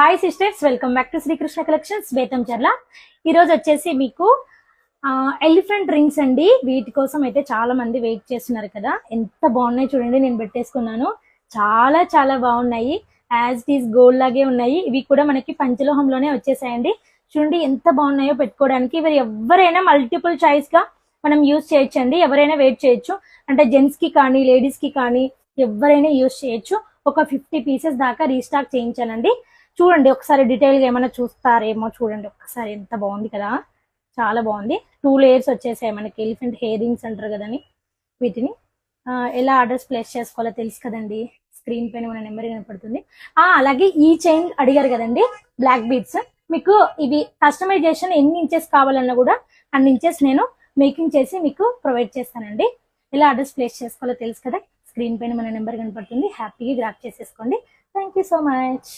Hi sisters, welcome back to Srikrishna collections Betamcherla. ఈ రోజు వచ్చేసి మీకు ఎలిఫెంట్ రింగ్స్ అండి. వీటి కోసం అయితే చాలా మంది వెయిట్ చేస్తున్నారు కదా. ఎంత బాగున్నాయి చూడండి, నేను పెట్టేసుకున్నాను. చాలా చాలా బాగున్నాయి. యాజ్ ఇట్ ఈస్ గోల్డ్ లాగే ఉన్నాయి. ఇవి కూడా మనకి పంచలోహంలోనే వచ్చేసాయండి. చూడండి ఎంత బాగున్నాయో పెట్టుకోవడానికి. ఇవి ఎవరైనా మల్టిపుల్ చాయిస్ గా మనం యూజ్ చేయొచ్చండి. ఎవరైనా వెయిట్ చేయొచ్చు, అంటే జెంట్స్ కి కానీ లేడీస్ కి కానీ ఎవరైనా యూజ్ చేయొచ్చు. ఒక 50 పీసెస్ దాకా రీస్టాక్ చేయించానండి. చూడండి ఒకసారి డీటెయిల్ గా ఏమైనా చూస్తారేమో. చూడండి ఒక్కసారి, ఎంత బాగుంది కదా, చాలా బాగుంది. 2 లేయర్స్ వచ్చేసాయి మనకి. ఎలిఫెంట్ హెయిర్ రింగ్స్ అంటారు కదని. వీటిని ఎలా ఆర్డర్స్ ప్లేస్ చేసుకోవాలో తెలుసు కదండి. స్క్రీన్ పైన మన నెంబర్ కనపడుతుంది. అలాగే ఈ చైన్ అడిగారు కదండి, బ్లాక్ బీడ్స్. మీకు ఇవి కస్టమైజేషన్ ఎన్ని ఇంచెస్ కావాలన్నా కూడా అన్ని ఇంచెస్ నేను మేకింగ్ చేసి మీకు ప్రొవైడ్ చేస్తానండి. ఎలా ఆర్డర్స్ ప్లేస్ చేసుకోవాలో తెలుసు కదా. స్క్రీన్ పైన మన నెంబర్ కనపడుతుంది. హ్యాపీగా గ్రాప్ చేసేసుకోండి. Thank you so much.